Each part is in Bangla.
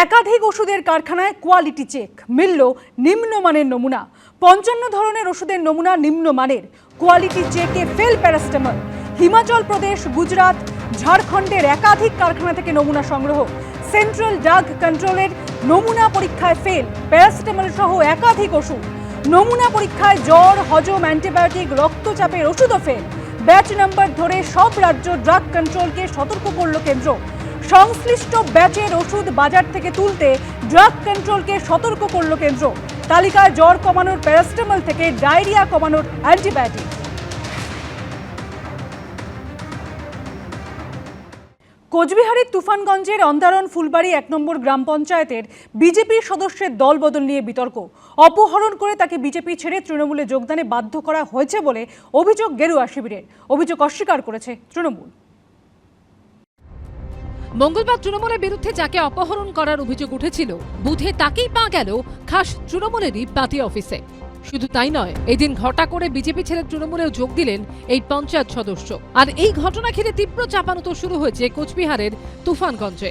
একাধিক ওষুধের কারখানায় কোয়ালিটি চেক, মিলল নিম্নমানের নমুনা। ৫৫ ধরনের ওষুধের নমুনা নিম্নমানের, কোয়ালিটি চেকে ফেল প্যারাসিটামল। হিমাচল প্রদেশ, গুজরাট, ঝাড়খণ্ডের একাধিক কারখানা থেকে নমুনা সংগ্রহ। সেন্ট্রাল ড্রাগ কন্ট্রোলের নমুনা পরীক্ষায় ফেল প্যারাসিটামল সহ একাধিক ওষুধ। নমুনা পরীক্ষায় জ্বর, হজম, অ্যান্টিবায়োটিক, রক্তচাপের ওষুধও ফেল। ব্যাচ নাম্বার ধরে সব রাজ্য ড্রাগ কন্ট্রোলকে সতর্ক করল কেন্দ্র। সংশ্লিষ্ট ব্যাচের ওষুধ বাজার থেকে তুলতে ড্রাগ কন্ট্রোলকে সতর্ক করল কেন্দ্র। তালিকায় জ্বর কমানোর প্যারাসিটামল থেকে ডায়রিয়া কমানোর অ্যান্টিবায়োটিক। কোচবিহারের তুফানগঞ্জের অন্দারন ফুলবাড়ি ১ নম্বর গ্রাম পঞ্চায়েতের বিজেপি সদস্যের দলবদল নিয়ে বিতর্ক। অপহরণ করে তাকে বিজেপি ছেড়ে তৃণমূলে যোগদানে বাধ্য করা হয়েছে বলে অভিযোগ গেরুয়া শিবিরের। অভিযোগ অস্বীকার করেছে তৃণমূল। মঙ্গলবার তৃণমূলের বিরুদ্ধে যাকে অপহরণ করার অভিযোগ উঠেছিল, বুথে তাকেই পা গেল খাস তৃণমূলেরই পার্টি অফিসে। শুধু তাই নয়, এদিন ঘটা করে বিজেপি ছেড়ে তৃণমূলেও যোগ দিলেন এই পঞ্চায়েত সদস্য। আর এই ঘটনা ঘিরে তীব্র চাপানুতো শুরু হয়েছে কোচবিহারের তুফানগঞ্জে।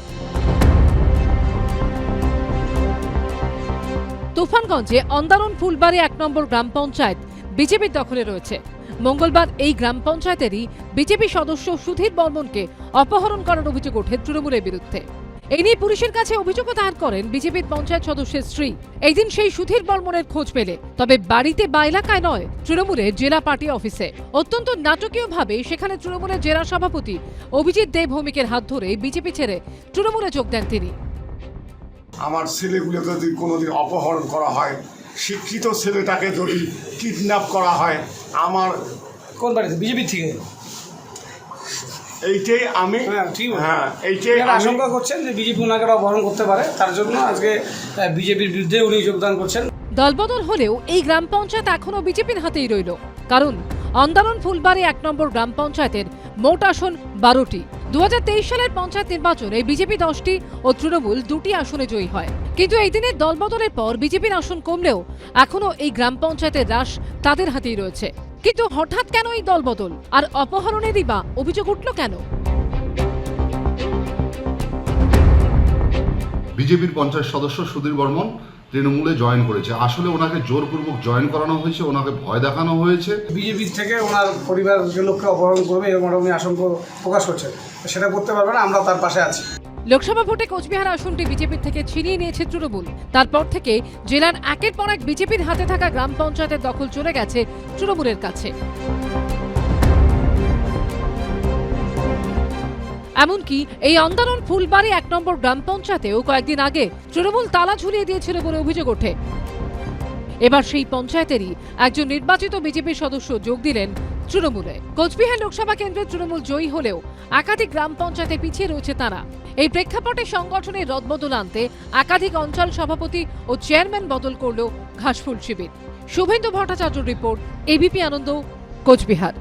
তুফানগঞ্জে অন্দারন ফুলবাড়ি ১ নম্বর গ্রাম পঞ্চায়েত বিজেপির দখলে রয়েছে। মঙ্গলবার এই গ্রাম পঞ্চায়েতেরই বিজেপি সদস্য সুধীর বর্মনকে অপহরণ করার অভিযোগ ওঠে তৃণমূলের বিরুদ্ধে। এই নিয়ে পুলিশের কাছে অভিযোগও দায়ের করেন বিজেপির পঞ্চায়েত সদস্যের স্ত্রী। এই দিন সেই সুধীর বর্মনের খোঁজ পেলে, তবে বাড়িতে বা এলাকায় নয়, তৃণমূলের জেলা পার্টি অফিসে। অত্যন্ত নাটকীয়ভাবে সেখানে তৃণমূলের জেলা সভাপতি অভিজিৎ দেব ভৌমিকের হাত ধরে বিজেপি ছেড়ে তৃণমূলে যোগ দেন তিনি। আমার ছেলেগুলোকে যদি কোনোদিন অপহরণ করা হয়, শিক্ষিত ছেলেটাকে যদি কিডন্যাপ করা হয়, আমার কোন বাড়িতে? বিজেপি থেকে? এইটাই আমি এইটাই আশঙ্কা করছেন যে বিজেপি ওনাকে অপহরণ করতে পারে, তার জন্য আজকে বিজেপির বিরুদ্ধে উনি যোগদান করছেন। দলবদল হলেও এই গ্রাম পঞ্চায়েত এখনো বিজেপির হাতেই রইল, কারণ অন্দারন ফুলবাড়ি ১ নম্বর গ্রাম পঞ্চায়েতের মোট আসন ১২টি। ২০২৩ সালের পঞ্চায়েত নির্বাচনে বিজেপি 10টি ও তৃণমূল 2টি আসনে জয়ী হয়। কিন্তু এই দিনের দলবদলের পর বিজেপির আসন কমলেও এখনো এই গ্রাম পঞ্চায়েতের রাশ তাদের হাতেই রয়েছে। কিন্তু হঠাৎ কেন এই দলবদল, আর অপহরণেরই বা অভিযোগ উঠল কেন? বিজেপির পঞ্চায়েত সদস্য সুধীর বর্মন তৃণমূলে জয়েন করেছে। আসলে ওনাকে জোরপূর্বক জয়েন করানো হয়েছে, ওনাকে ভয় দেখানো হয়েছে। বিজেপির থেকে ওনার পরিবারের লোককে অপহরণ করবে এরকম উনি আশঙ্কা প্রকাশ করছেন। সেটা করতে পারবে না, আমরা তার পাশে আছি। লোকসভা ভোটে কোচবিহার আসনটি বিজেপির থেকে ছিনিয়ে নিয়েছে তৃণমূল। তারপর থেকে জেলার একের পর এক বিজেপির হাতে থাকা গ্রাম পঞ্চায়েতের দখল চলে গেছে তৃণমূলের কাছে। এমনকি এই অন্দারন ফুলবাড়ি ১ নম্বর গ্রাম পঞ্চায়েতেও কয়েকদিন আগে তৃণমূল তালা ঝুলিয়ে দিয়েছিল বলে অভিযোগ ওঠে। এবার সেই পঞ্চায়েতেরই একজন নির্বাচিত বিজেপি সদস্য যোগ দিলেন তৃণমূলে। কোচবিহার লোকসভা কেন্দ্রে তৃণমূল জয়ী হলেও একাধিক গ্রাম পঞ্চায়েতে পিছিয়ে রয়েছে তারা। এই প্রেক্ষাপটে সংগঠনের রদবদল আনতে একাধিক অঞ্চল সভাপতি ও চেয়ারম্যান বদল করল ঘাসফুল শিবির। শুভেন্দু ভট্টাচার্য রিপোর্ট, এবিপি আনন্দ, কোচবিহার।